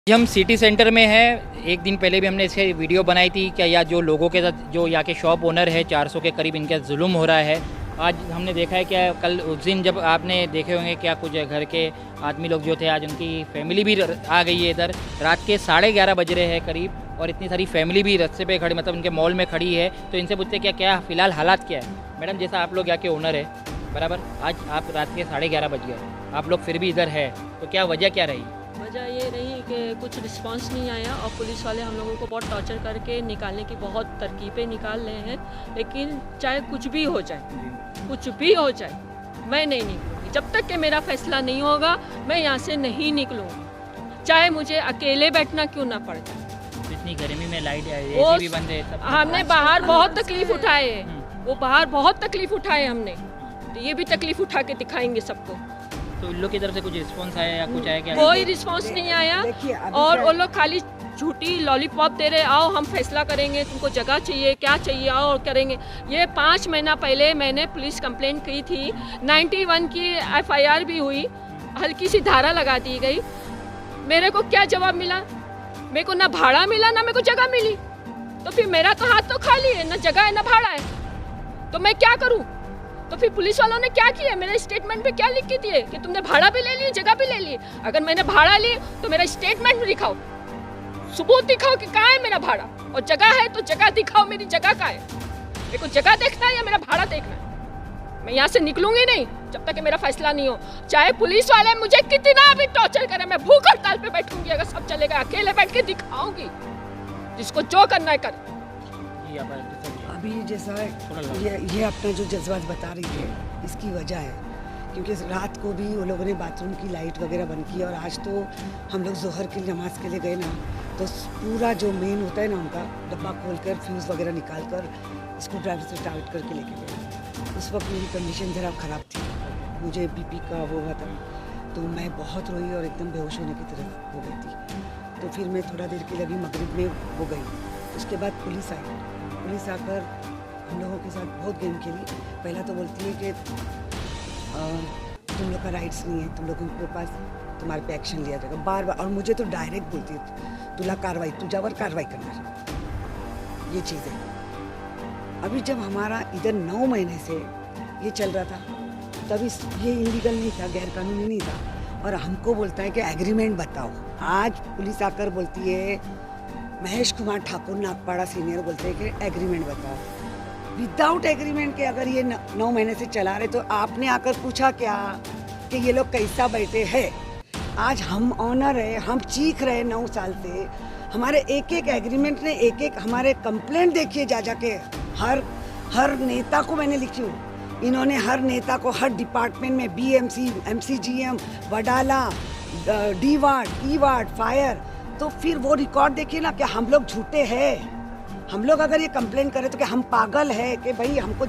हम city centre में हैं। एक दिन पहले भी हमने इसके वीडियो बनाई थी क्या या जो लोगों के साथ जो यहाँ के शॉप ओनर है 400 के करीब इनका जुल्म हो रहा है। आज हमने देखा है क्या कल उस दिन जब आपने देखे होंगे क्या कुछ घर के आदमी लोग जो थे आज उनकी फैमिली भी आ गई है इधर। रात के 11:30 बज रहे हैं करीब और इतनी सारी फैमिली भी रास्ते पे खड़ी मतलब उनके मॉल में खड़ी है। तो इनसे पूछते क्या क्या फ़िलहाल हालात क्या है। मैडम जैसा आप लोग यहाँ के ओनर है बराबर, आज आप रात के 11:30 बज गए, आप लोग फिर भी इधर है तो क्या वजह क्या रही? वजह ये रही कि कुछ रिस्पांस नहीं आया और पुलिस वाले हम लोगों को बहुत टॉर्चर करके निकालने की बहुत तरकीबें निकाल रहे हैं। लेकिन चाहे कुछ भी हो जाए, कुछ भी हो जाए, मैं नहीं निकलूँगी जब तक कि मेरा फैसला नहीं होगा। मैं यहाँ से नहीं निकलूँगी, चाहे मुझे अकेले बैठना क्यों ना पड़ जाए। इतनी गर्मी में लाइट एसी भी बंद है सब। हमने बाहर बहुत तकलीफ उठाए है, वो बाहर बहुत तकलीफ उठाए हमने, तो ये भी तकलीफ उठा के दिखाएंगे सबको। तो इन लोग की तरफ से कुछ रिस्पांस आया या कुछ आया क्या? कोई रिस्पांस नहीं आया और वो लोग खाली झूठी लॉलीपॉप दे रहे, आओ हम फैसला करेंगे, तुमको जगह चाहिए क्या चाहिए आओ और करेंगे। ये 5 महीना पहले मैंने पुलिस कंप्लेंट की थी, 91 की FIR भी हुई, हल्की सी धारा लगा दी गई। मेरे को क्या जवाब मिला? मेरे को ना भाड़ा मिला ना मेरे को जगह मिली। तो फिर मेरा तो हाथ तो खाली है, ना जगह है ना भाड़ा है, तो मैं क्या करूँ? तो फिर पुलिस वालों ने क्या किया, मेरे स्टेटमेंट पे क्या लिख के दिए कि तुमने भाड़ा भी ले ली जगह भी ले ली। अगर मैंने भाड़ा ली तो मेरा स्टेटमेंट भी दिखाओ, सबूत दिखाओ कि कहाँ है मेरा भाड़ा, और जगह है तो जगह दिखाओ मेरी जगह कहाँ है। मेरे को जगह देखना है या मेरा भाड़ा देखना है। मैं यहाँ से निकलूंगी नहीं जब तक कि मेरा फैसला नहीं हो। चाहे पुलिस वाले मुझे कितना भी टॉर्चर करे, मैं भूख हड़ताल पे बैठूंगी। अगर सब चलेगा अकेले बैठ के दिखाऊंगी, जिसको जो करना है कर। अभी जैसा ये अपना जो जज्बात बता रही है इसकी वजह है क्योंकि रात को भी वो लोगों ने बाथरूम की लाइट वगैरह बंद की और आज तो हम लोग जोहर की नमाज के लिए गए ना, तो पूरा जो मेन होता है ना उनका डब्बा खोलकर फ्यूज़ वगैरह निकाल कर स्क्रू ड्राइवर से टाइट करके लेके गए। उस वक्त मेरी कंडीशन ज़रा ख़राब थी, मुझे BP का वो हुआ था, तो मैं बहुत रोई और एकदम बेहोश होने की तरफ हो गई थी। तो फिर मैं थोड़ा देर के लिए अभी मगरिब में वो गई। उसके बाद पुलिस आई, पुलिस आकर हम लोगों के साथ बहुत गेम खेली। पहला तो बोलती है कि तुम लोग का राइट्स नहीं है, तुम लोगों के पास तुम्हारे पे एक्शन लिया जाएगा, बार बार। और मुझे तो डायरेक्ट बोलती है तुला कार्रवाई, तुझावर कार्रवाई करना। ये चीज़ है। अभी जब हमारा इधर 9 महीने से ये चल रहा था तभी ये इलीगल नहीं था, गैर कानूनी नहीं था, और हमको बोलता है कि एग्रीमेंट बताओ। आज पुलिस आकर बोलती है, महेश कुमार ठाकुर नागपाड़ा सीनियर बोलते हैं कि एग्रीमेंट बताओ। विदाउट एग्रीमेंट के अगर ये 9 महीने से चला रहे तो आपने आकर पूछा क्या कि ये लोग कैसा बैठे हैं? आज हम ऑनर है, हम चीख रहे 9 साल से। हमारे एक एक एग्रीमेंट ने एक एक हमारे कंप्लेंट देखिए जा जाके हर नेता को मैंने लिखी हूँ। इन्होंने हर नेता को हर डिपार्टमेंट में BMC, MCGM, Wadala, D ward, E ward, fire, तो फिर वो रिकॉर्ड देखिए ना कि हम लोग झूठे हैं। हम लोग अगर ये कंप्लेन करें तो कि हम पागल है कि भाई हमको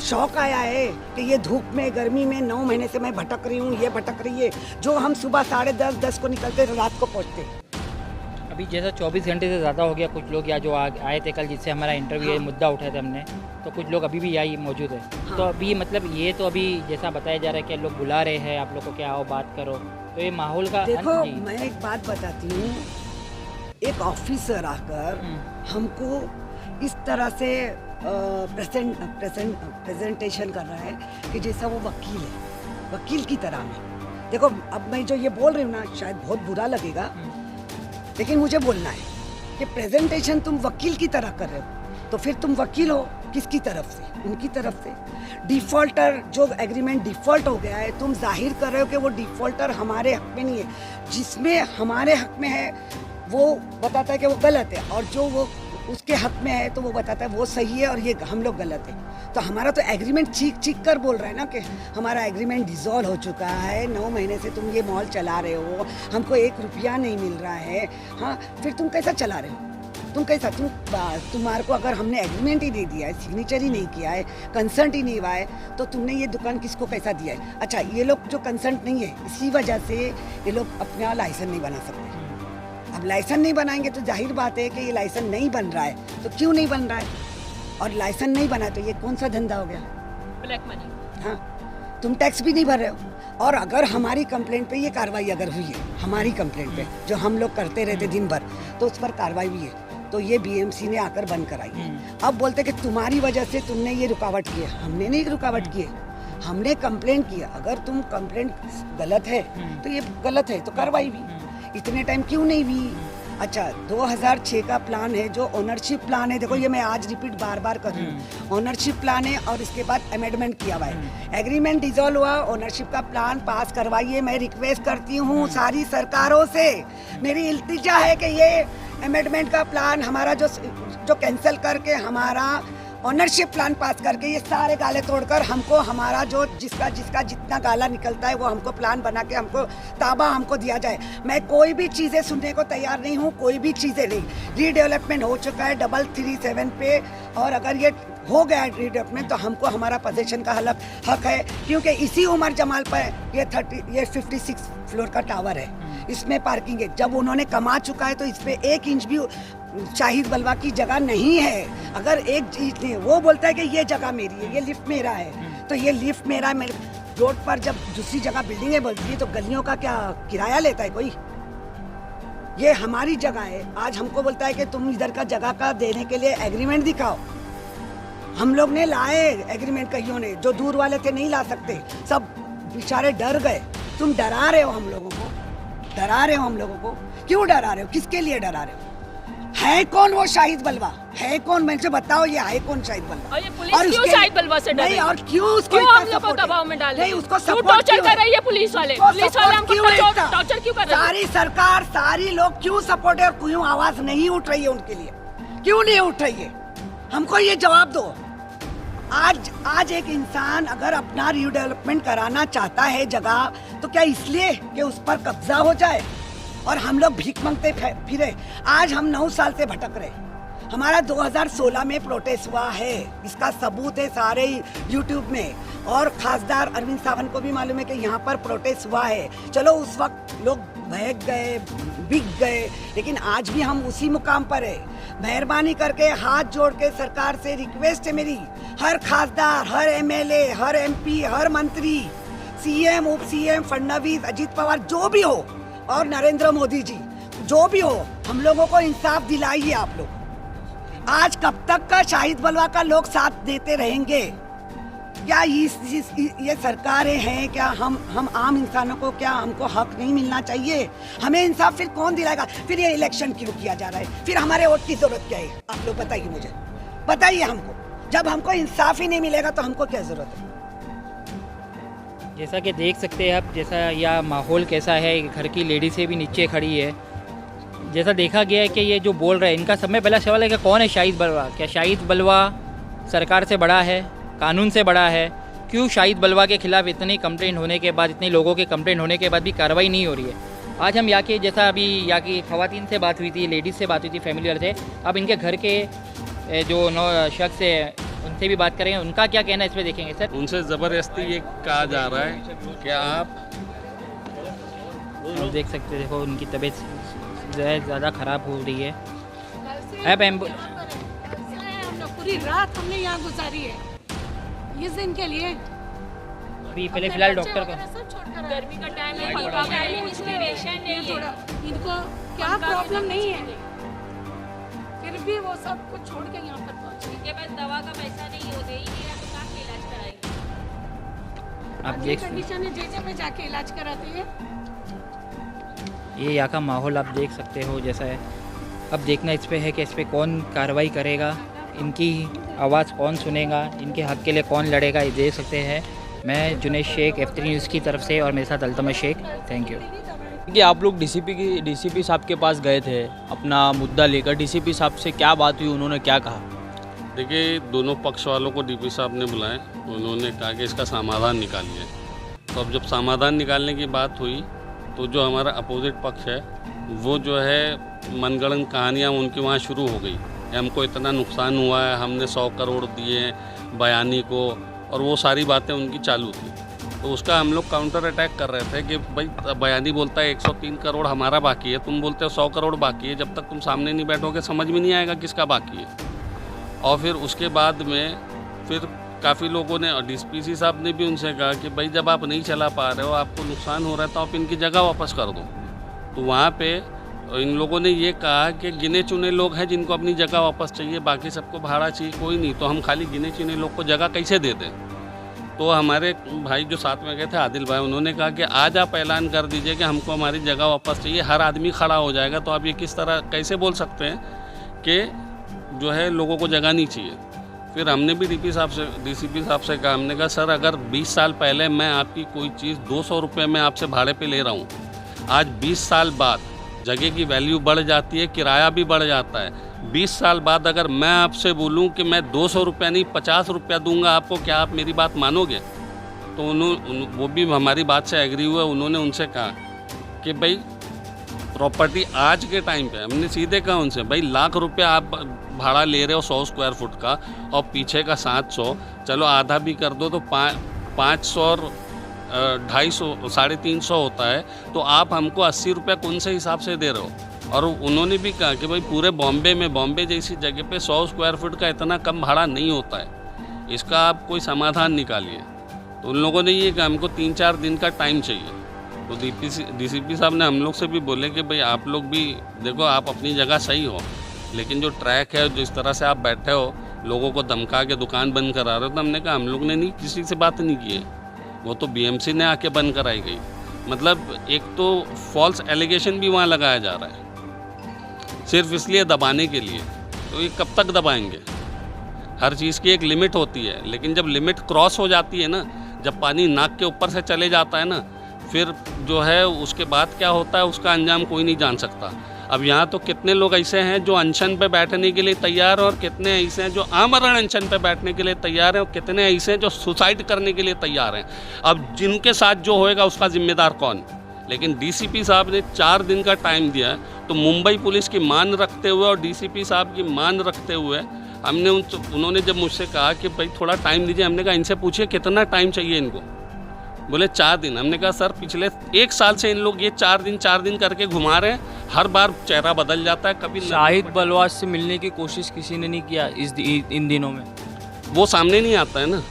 शौक आया है कि ये धूप में गर्मी में 9 महीने से मैं भटक रही हूँ, ये भटक रही है, जो हम सुबह 10:30 को निकलते रात को पहुँचते। अभी जैसा 24 घंटे से ज़्यादा हो गया, कुछ लोग यहाँ जो आए थे कल जिससे हमारा इंटरव्यू हाँ। मुद्दा उठाया था हमने, तो कुछ लोग अभी भी यहाँ मौजूद है। हाँ। तो अभी मतलब ये तो अभी जैसा बताया जा रहा है कि लोग बुला रहे हैं आप लोग को, क्या आओ बात करो, तो ये माहौल का देखो मैं एक बात बताती हूँ, एक ऑफिसर आकर हमको इस तरह से प्रेजेंटेशन कर रहा है कि जैसा वो वकील है, वकील की तरह में। देखो अब मैं जो ये बोल रही हूँ ना शायद बहुत बुरा लगेगा, लेकिन मुझे बोलना है कि प्रेजेंटेशन तुम वकील की तरह कर रहे हो, तो फिर तुम वकील हो किसकी तरफ से? उनकी तरफ से। डिफ़ॉल्टर जो एग्रीमेंट डिफ़ॉल्ट हो गया है, तुम जाहिर कर रहे हो कि वो डिफ़ॉल्टर हमारे हक में नहीं है। जिसमें हमारे हक में है वो बताता है कि वो गलत है, और जो वो उसके हक में है तो वो बताता है वो सही है और ये हम लोग गलत है। तो हमारा तो एग्रीमेंट चीख कर बोल रहा है ना कि हमारा एग्रीमेंट डिसॉल्व हो चुका है, 9 महीने से तुम ये मॉल चला रहे हो, हमको 1 रुपया नहीं मिल रहा है। हाँ, फिर तुम कैसा चला रहे हो? तुम कैसा तुम्हारे को अगर हमने एग्रीमेंट ही नहीं दिया है, सिग्नेचर ही नहीं किया है, कंसर्ट ही नहीं हुआ है, तो तुमने ये दुकान किसको कैसा दिया है? अच्छा, ये लोग जो कंसर्ट नहीं है इसी वजह से ये लोग अपना लाइसेंस नहीं बना सकते। अब लाइसेंस नहीं बनाएंगे तो जाहिर बात है कि ये लाइसेंस नहीं बन रहा है। तो क्यों नहीं बन रहा है? और लाइसेंस नहीं बना तो ये कौन सा धंधा हो गया? Black money. हाँ, तुम टैक्स भी नहीं भर रहे हो। और अगर हमारी कंप्लेंट पे ये कार्रवाई अगर हुई है, हमारी कंप्लेंट पे जो हम लोग करते रहते दिन भर, तो उस पर कार्रवाई हुई है, तो ये बीएमसी ने आकर बंद कराई है। अब बोलते कि तुम्हारी वजह से तुमने ये रुकावट की है। हमने नहीं रुकावट की है, हमने कंप्लेंट किया। अगर तुम कंप्लेंट गलत है तो ये गलत है, तो कार्रवाई भी। इतने टाइम क्यों नहीं हुई? अच्छा, 2006 का प्लान है जो ओनरशिप प्लान है। देखो ये मैं आज रिपीट बार बार कर रही हूँ, ओनरशिप प्लान है और इसके बाद अमेंडमेंट किया हुआ है। एग्रीमेंट डिसॉल्व हुआ, ओनरशिप का प्लान पास करवाइए। मैं रिक्वेस्ट करती हूँ सारी सरकारों से, मेरी इल्तिजा है कि ये अमेंडमेंट का प्लान हमारा जो कैंसिल करके हमारा ओनरशिप प्लान पास करके ये सारे गाले तोड़कर हमको हमारा जो जिसका जितना गाला निकलता है वो हमको प्लान बना के हमको ताबा हमको दिया जाए। मैं कोई भी चीज़ें सुनने को तैयार नहीं हूँ, कोई भी चीज़ें नहीं। रीडेवलपमेंट हो चुका है 337 पे, और अगर ये हो गया रीडेवलपमेंट तो हमको हमारा पोजीशन का हक है, क्योंकि इसी उमर जमाल पर ये 56 फ्लोर का टावर है, इसमें पार्किंग है। जब उन्होंने कमा चुका है तो इस पे 1 इंच भी शाहिद बलवा की जगह नहीं है। अगर एक चीज नहीं, वो बोलता है कि ये जगह मेरी है, ये लिफ्ट मेरा है, तो ये लिफ्ट मेरा है। मेरे रोड पर जब दूसरी जगह बिल्डिंगें बनती है तो गलियों का क्या किराया लेता है कोई? ये हमारी जगह है। आज हमको बोलता है कि तुम इधर का जगह का देने के लिए एग्रीमेंट दिखाओ। हम लोग ने लाए एग्रीमेंट, कईयों ने, जो दूर वाले थे नहीं ला सकते, सब बेचारे डर गए। तुम डरा रहे हो हम लोगों को, डरा रहे हो हम लोगों को। क्यों डरा रहे हो? किसके लिए डरा रहे हो? है कौन वो शाहिद बलवा? है कौन? मुझे बताओ, ये है कौन शाहिद बलवा? और ये पुलिस क्यों शाहिद बलवा से डरे? नहीं, और क्यों उसको हम लोग को दबाव में डाल रहे हैं? नहीं, उसको क्यों सपोर्ट टॉर्चर कर रही है पुलिस वाले? पुलिस वाले हमको टॉर्चर क्यों कर रहे हैं? सारी सरकार, सारी लोग क्यों सपोर्ट है? क्यों आवाज नहीं उठ रही है उनके लिए? क्यों नहीं उठ रही है? हमको ये जवाब दो। आज एक इंसान अगर अपना रीडेवलपमेंट कराना चाहता है जगह, तो क्या इसलिए कि उस पर कब्जा हो जाए और हम लोग भीख मांगते फिरे? आज हम 9 साल से भटक रहे। हमारा 2016 में प्रोटेस्ट हुआ है, इसका सबूत है सारे यूट्यूब में, और खासदार अरविंद सावंत को भी मालूम है कि यहाँ पर प्रोटेस्ट हुआ है। चलो उस वक्त लोग बहक गए, बिक गए, लेकिन आज भी हम उसी मुकाम पर है। मेहरबानी करके हाथ जोड़ के सरकार से रिक्वेस्ट है मेरी, हर खासदार, हर एमएलए, हर एमपी, हर मंत्री, सीएम, उप सीएम, फडणवीस, अजीत पवार, जो भी हो, और नरेंद्र मोदी जी, जो भी हो, हम लोगों को इंसाफ दिलाइए आप लोग। आज कब तक का शाहिद बलवा का लोग साथ देते रहेंगे? क्या ये सरकारें हैं? क्या हम आम इंसानों को क्या हमको हक नहीं मिलना चाहिए? हमें इंसाफ फिर कौन दिलाएगा? फिर ये इलेक्शन क्यों किया जा रहा है? फिर हमारे वोट की जरूरत क्या है? आप लोग बताइए, मुझे बताइए। हमको जब हमको इंसाफ ही नहीं मिलेगा तो हमको क्या जरूरत है? जैसा कि देख सकते हैं आप, जैसा यह माहौल कैसा है, घर की लेडी से भी नीचे खड़ी है। जैसा देखा गया है कि ये जो बोल रहे हैं, इनका सब में पहला सवाल है कि कौन है शाहिद बलवा? क्या शाहिद बलवा सरकार से बड़ा है, कानून से बड़ा है? क्यों शाहिद बलवा के खिलाफ इतनी कंप्लेंट होने के बाद, इतने लोगों के कंप्लेंट होने के बाद भी कार्रवाई नहीं हो रही है? आज हम यहाँ के, जैसा अभी यहाँ की ख़वातीन से बात हुई थी, लेडीज़ से बात हुई थी, फैमिली वाले थे, अब इनके घर के जो 9 शख्स है उनसे भी बात करेंगे, उनका क्या कहना है इस पर देखेंगे। सर, उनसे ज़बरदस्ती ये कहा जा रहा है कि आप देख सकते हैं, देखो उनकी तबीयत जो है ज़्यादा ख़राब हो रही है। अब पूरी रात हमने यहाँ गुजारी है इस दिन के लिए। अभी पहले फिलहाल डॉक्टर को, गर्मी का टाइम है, पंखा में इंस्पिरेशन नहीं है, इनको क्या प्रॉब्लम नहीं है, फिर भी वो सब कुछ छोड़ के यहाँ पर पहुँचे। इनके पास दवा का पैसा नहीं होते ही नहीं, तो कहाँ से इलाज कराएंगे? आप देख कंडीशन है, जे में जाके इलाज कराते हैं। ये यहाँ का माहौल आप देख सकते हो जैसा है। अब देखना इस पे है कि इस पे कौन कार्रवाई करेगा, इनकी आवाज़ कौन सुनेगा, इनके हक़ के लिए कौन लड़ेगा, ये देख सकते हैं। मैं जुनेद शेख, F3 न्यूज़ की तरफ से, और मेरे साथ अल्तमश शेख। Thank you. कि आप लोग डीसीपी साहब के पास गए थे अपना मुद्दा लेकर, डीसीपी साहब से क्या बात हुई, उन्होंने क्या कहा? देखिए, दोनों पक्ष वालों को डीपी साहब ने बुलाए, उन्होंने कहा कि इसका समाधान निकालिए। तो अब जब समाधान निकालने की बात हुई तो जो हमारा अपोजिट पक्ष है वो जो है मनगढ़ंत कहानियाँ उनकी वहाँ शुरू हो गई। हमको इतना नुकसान हुआ है, हमने 100 करोड़ दिए बयानी को, और वो सारी बातें उनकी चालू थी। तो उसका हम लोग काउंटर अटैक कर रहे थे कि भाई बयानी बोलता है 103 करोड़ हमारा बाकी है, तुम बोलते हो 100 करोड़ बाकी है। जब तक तुम सामने नहीं बैठोगे समझ में नहीं आएगा किसका बाकी है। और फिर उसके बाद में फिर काफ़ी लोगों ने और डीसीपी साहब ने भी उनसे कहा कि भाई जब आप नहीं चला पा रहे हो, आपको नुकसान हो रहा है, तो आप इनकी जगह वापस कर दो। तो वहाँ पे इन लोगों ने ये कहा कि गिने चुने लोग हैं जिनको अपनी जगह वापस चाहिए, बाकी सबको भाड़ा चाहिए, कोई नहीं, तो हम खाली गिने चुने लोग को जगह कैसे दे दें। तो हमारे भाई जो साथ में गए थे आदिल भाई, उन्होंने कहा कि आज आप ऐलान कर दीजिए कि हमको हमारी जगह वापस चाहिए, हर आदमी खड़ा हो जाएगा। तो आप ये किस तरह कैसे बोल सकते हैं कि जो है लोगों को जगह नहीं चाहिए। फिर हमने भी डीसीपी साहब से कहा, हमने कहा सर अगर 20 साल पहले मैं आपकी कोई चीज़ 200 रुपये में आपसे भाड़े पे ले रहा हूँ, आज 20 साल बाद जगह की वैल्यू बढ़ जाती है, किराया भी बढ़ जाता है। 20 साल बाद अगर मैं आपसे बोलूं कि मैं 200 रुपया नहीं 50 रुपया दूंगा आपको, क्या आप मेरी बात मानोगे? तो वो भी हमारी बात से एग्री हुए। उन्होंने उनसे कहा कि भाई प्रॉपर्टी आज के टाइम पे, हमने सीधे कहा उनसे, भाई लाख रुपया आप भाड़ा ले रहे हो 100 स्क्वायर फुट का, और पीछे का 700, चलो आधा भी कर दो तो 500 और 250 350 होता है, तो आप हमको 80 रुपये कौन से हिसाब से दे रहे हो? और उन्होंने भी कहा कि भाई पूरे बॉम्बे जैसी जगह पे 100 स्क्वायर फुट का इतना कम भाड़ा नहीं होता है, इसका आप कोई समाधान निकालिए। तो उन लोगों ने ये कहा हमको 3-4 दिन का टाइम चाहिए। तो डीसीपी साहब ने हम लोग से भी बोले कि भाई आप लोग भी देखो, आप अपनी जगह सही हो, लेकिन जो ट्रैक है, जिस तरह से आप बैठे हो, लोगों को धमका के दुकान बंद करा रहे हो, तो हमने कहा हम लोग ने नहीं, किसी से बात नहीं की है, वो तो बीएमसी ने आके बंद कराई गई। मतलब एक तो फॉल्स एलिगेशन भी वहाँ लगाया जा रहा है सिर्फ इसलिए दबाने के लिए। तो ये कब तक दबाएंगे? हर चीज़ की एक लिमिट होती है, लेकिन जब लिमिट क्रॉस हो जाती है ना, जब पानी नाक के ऊपर से चले जाता है ना, फिर जो है उसके बाद क्या होता है उसका अंजाम कोई नहीं जान सकता। अब यहाँ तो कितने लोग ऐसे हैं जो अनशन पे बैठने के लिए तैयार हैं, और कितने ऐसे हैं जो आमरण अनशन पे बैठने के लिए तैयार हैं, और कितने ऐसे हैं जो सुसाइड करने के लिए तैयार हैं। अब जिनके साथ जो होएगा उसका जिम्मेदार कौन? लेकिन डीसीपी साहब ने 4 दिन का टाइम दिया है, तो मुंबई पुलिस की मान रखते हुए और डीसीपी साहब की मान रखते हुए हमने उन्होंने जब मुझसे कहा कि भाई थोड़ा टाइम दीजिए, हमने कहा इनसे पूछिए कितना टाइम चाहिए इनको। बोले 4 दिन। हमने कहा सर पिछले 1 साल से इन लोग ये 4 दिन करके घुमा रहे हैं, हर बार चेहरा बदल जाता है। कभी शाहिद बलवास से मिलने की कोशिश किसी ने नहीं किया इन दिनों में? वो सामने नहीं आता है ना,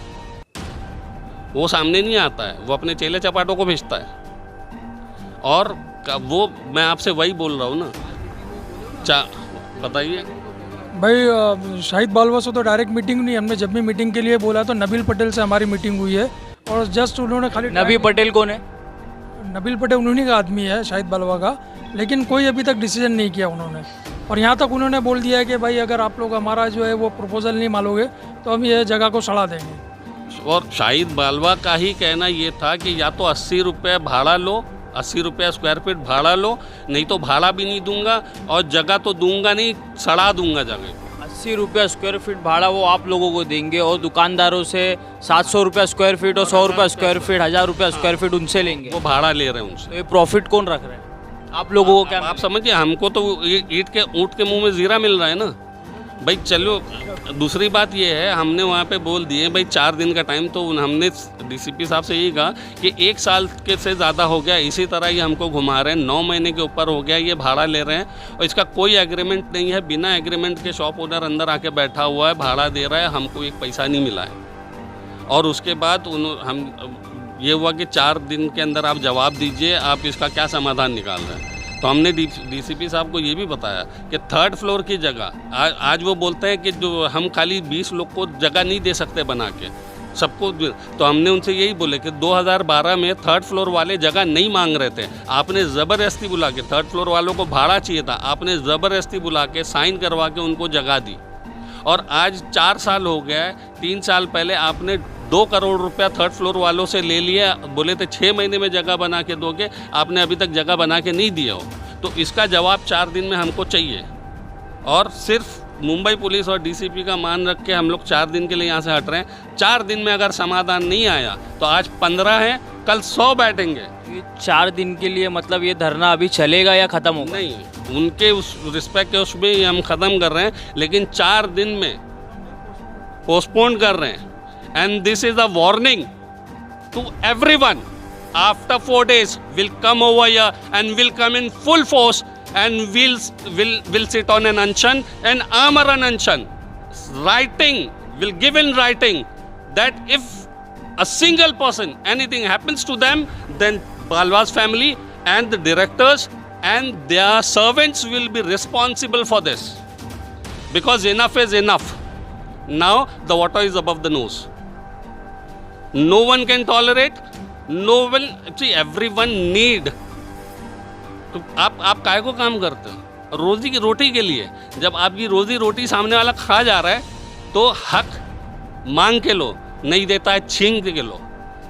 वो सामने नहीं आता है, वो अपने चेले चपाटों को भेजता है। और वो मैं आपसे वही बोल रहा हूँ ना, बताइए भाई। शाहिद बालवा से तो डायरेक्ट मीटिंग नहीं, हमने जब भी मीटिंग के लिए बोला तो नबील पटेल से हमारी मीटिंग हुई है, और जस्ट उन्होंने खाली नबील पटेल कौन है? नबील पटेल उन्हीं का आदमी है शाहिद बालवा का, लेकिन कोई अभी तक डिसीजन नहीं किया उन्होंने। और यहाँ तक उन्होंने बोल दिया है कि भाई अगर आप लोग हमारा जो है वो प्रपोजल नहीं मानोगे तो हम ये जगह को सड़ा देंगे। और शाहिद बालवा का ही कहना ये था कि या तो 80 रुपये भाड़ा लो, 80 रुपया स्क्वायर फीट भाड़ा लो, नहीं तो भाड़ा भी नहीं दूंगा और जगह तो दूंगा नहीं, सड़ा दूंगा जगह। 80 रुपया स्क्वायर फीट भाड़ा वो आप लोगों को देंगे, और दुकानदारों से 700 रुपया स्क्वायर फीट और 100 रुपया स्क्वायर फीट, 1000 रुपया स्क्वायर फीट उनसे लेंगे। वो भाड़ा ले रहे हैं उनसे। तो ये प्रॉफिट कौन रख रहा है? आप लोगों को क्या? आप समझिए, हमको तो ऊँट के मुंह में जीरा मिल रहा है ना भाई। चलो दूसरी बात ये है, हमने वहाँ पे बोल दिए भाई 4 दिन का टाइम, तो हमने डीसीपी साहब से यही कहा कि 1 साल के से ज़्यादा हो गया, इसी तरह ये हमको घुमा रहे हैं, 9 महीने के ऊपर हो गया ये भाड़ा ले रहे हैं, और इसका कोई एग्रीमेंट नहीं है, बिना एग्रीमेंट के शॉप ओनर अंदर आके बैठा हुआ है, भाड़ा दे रहा है, हमको एक पैसा नहीं मिला है। और उसके बाद ये हुआ कि 4 दिन के अंदर आप जवाब दीजिए, आप इसका क्या समाधान निकाल रहे हैं। तो हमने डीसीपी साहब को ये भी बताया कि 3rd फ्लोर की जगह आज वो बोलते हैं कि जो हम खाली 20 लोग को जगह नहीं दे सकते बना के सबको, तो हमने उनसे यही बोले कि 2012 में 3rd फ्लोर वाले जगह नहीं मांग रहे थे, आपने ज़बरदस्ती बुला के 3rd फ्लोर वालों को भाड़ा चाहिए था, आपने ज़बरदस्ती बुला के साइन करवा के उनको जगह दी। और आज 4 साल हो गया है, 3 साल पहले आपने 2 करोड़ रुपया 3rd फ्लोर वालों से ले लिया, बोले थे 6 महीने में जगह बना के दोगे, आपने अभी तक जगह बना के नहीं दिया हो। तो इसका जवाब 4 दिन में हमको चाहिए। और सिर्फ मुंबई पुलिस और डीसीपी का मान रख के हम लोग 4 दिन के लिए यहाँ से हट रहे हैं। 4 दिन में अगर समाधान नहीं आया तो आज 15 है, कल 100 बैठेंगे। ये 4 दिन के लिए मतलब ये धरना अभी चलेगा या ख़त्म होगा? नहीं, उनके उस रिस्पेक्ट के उसमें हम ख़त्म कर रहे हैं, लेकिन 4 दिन में पोस्टपोन कर रहे हैं। And this is a warning to everyone. After 4 days, we'll come over here and we'll come in full force and we'll sit on an unshan and armor an unshan. Writing, we'll give in writing that if a single person, anything happens to them, then Balwas family and the directors and their servants will be responsible for this. Because enough is enough. Now the water is above the nose. No one can tolerate. No one, see, everyone need. तो आप काहे को काम करते हो? रोजी की रोटी के लिए। जब आपकी रोजी रोटी सामने वाला खा जा रहा है तो हक मांग के लो, नहीं देता है छीन के लो।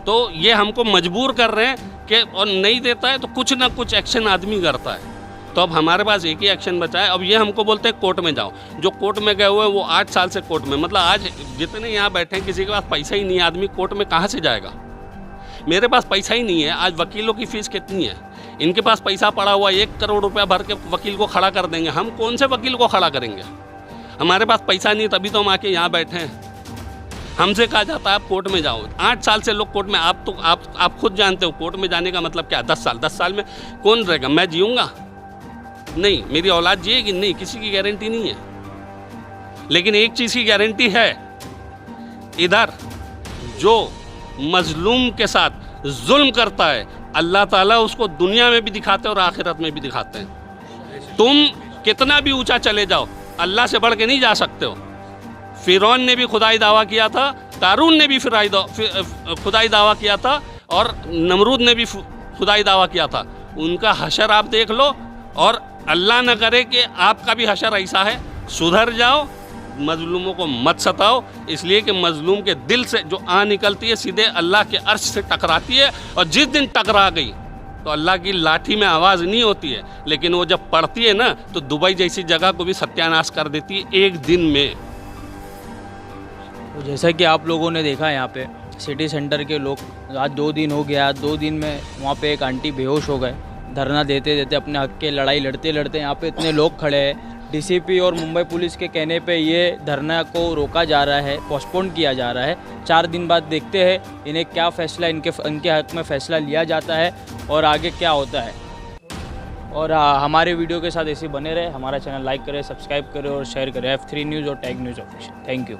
तो ये हमको मजबूर कर रहे हैं कि और नहीं देता है तो कुछ ना कुछ एक्शन आदमी करता है। तो अब हमारे पास एक ही एक्शन बचा है। अब ये हमको बोलते हैं कोर्ट में जाओ। जो कोर्ट में गए हुए हैं वो 8 साल से कोर्ट में, मतलब आज जितने यहाँ बैठे हैं किसी के पास पैसा ही नहीं है, आदमी कोर्ट में कहाँ से जाएगा? मेरे पास पैसा ही नहीं है। आज वकीलों की फ़ीस कितनी है? इनके पास पैसा पड़ा हुआ 1 करोड़ रुपया भर के वकील को खड़ा कर देंगे। हम कौन से वकील को खड़ा करेंगे? हमारे पास पैसा नहीं, तभी तो हम आके यहाँ बैठे हैं। हमसे कहा जाता है आप कोर्ट में जाओ। 8 साल से लोग कोर्ट में, आप खुद जानते हो कोर्ट में जाने का मतलब क्या? 10 साल में कौन रहेगा? मैं जीऊँगा? नहीं। मेरी औलाद जिएगी? नहीं। किसी की गारंटी नहीं है। लेकिन एक चीज़ की गारंटी है, इधर जो मजलूम के साथ जुल्म करता है अल्लाह ताला उसको दुनिया में भी दिखाते हैं और आखिरत में भी दिखाते हैं। तुम कितना भी ऊंचा चले जाओ, अल्लाह से बढ़ के नहीं जा सकते हो। फिरौन ने भी खुदाई दावा किया था, कारून ने भी खुदाई दावा किया था और नमरूद ने भी खुदाई दावा किया था। उनका हशर आप देख लो और अल्लाह न करे कि आपका भी हशर ऐसा है। सुधर जाओ, मजलूमों को मत सताओ, इसलिए कि मजलूम के दिल से जो आन निकलती है सीधे अल्लाह के अर्श से टकराती है। और जिस दिन टकरा गई तो अल्लाह की लाठी में आवाज़ नहीं होती है, लेकिन वो जब पड़ती है ना तो दुबई जैसी जगह को भी सत्यानाश कर देती है एक दिन में। तो जैसा कि आप लोगों ने देखा यहाँ पे सिटी सेंटर के लोग, आज 2 दिन हो गया, 2 दिन में वहाँ पे एक आंटी बेहोश हो गए। धरना देते देते अपने हक के लड़ाई लड़ते लड़ते यहाँ पे इतने लोग खड़े हैं। डीसीपी और मुंबई पुलिस के कहने पे ये धरना को रोका जा रहा है, पोस्टपोन किया जा रहा है। 4 दिन बाद देखते हैं इन्हें क्या फ़ैसला, इनके हक में फ़ैसला लिया जाता है और आगे क्या होता है। और हमारे वीडियो के साथ ऐसे बने रहे। हमारा चैनल लाइक करें, सब्सक्राइब करें और शेयर करें। F3 न्यूज़ और tag news official. Thank you.